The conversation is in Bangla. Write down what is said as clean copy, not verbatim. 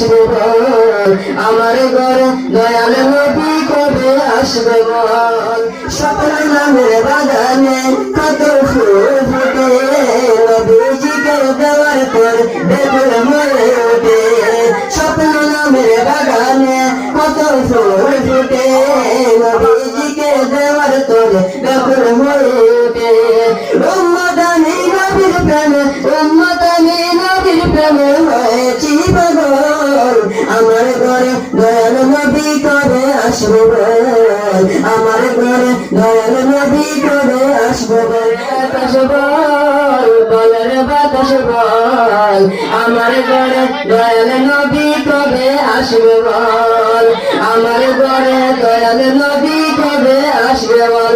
আসবে বল, আমার ঘরে দয়াল নবী কবে আসবে বল। স্বপ্ন নামের বাগানে কত ফুল ফুটে, নবীজিকে দেওয়ার পর বেকুল মরে ওঠে। স্বপ্ন নামের বাগানে কত ফুল ফুটে, নবীজিকে দেওয়ার পর বেকুল মরে ওঠে। উম্মত আমি নবীর প্রেমে, উম্মত আমি নবীর প্রেমে হয়েছি পাগল, আমার ঘরে দয়াল নবী কবে আসবে বল, আমার ঘরে দয়াল নবী কবে আসবে বল। বাতাস বল, বলের বাতাস বল, আমার ঘরে দয়াল নবী কবে আসবে বল, আমার ঘরে দয়াল নবী কবে আসবে বল।